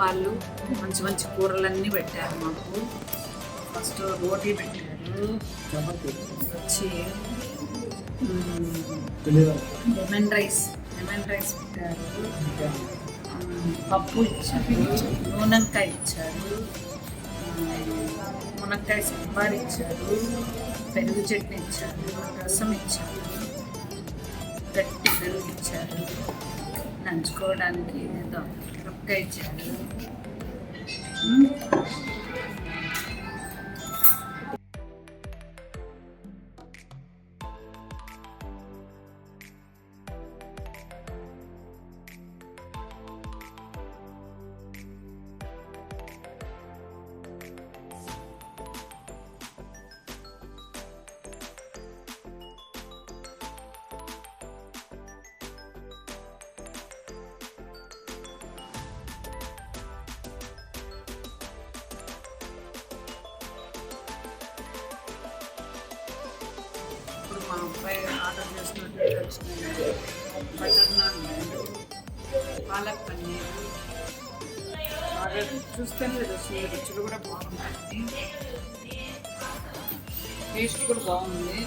వాళ్ళు మంచి మంచి కూరలన్నీ పెట్టారు మాకు. ఫస్ట్ రోటీ పెట్టారు, వచ్చి లెమన్ రైస్ పెట్టారు, పప్పు ఇచ్చారు, నూనెంకాయ ఇచ్చారు, మునక్కాయ సాంబార్ ఇచ్చారు, పెరుగు చట్నీ ఇచ్చారు, రసం ఇచ్చారు, గట్టి పెరుగు ఇచ్చారు, నంచుకోవడానికి ఏదో రొక్క ఇచ్చారు. ఇప్పుడు మా అబ్బాయి ఆర్డర్ చేసినట్టు వచ్చినాయి butter non, palak paneer order చూస్తేనే తెలుస్తుంది. రుచులు కూడా బాగున్నాయి, టేస్ట్ కూడా బాగుంది.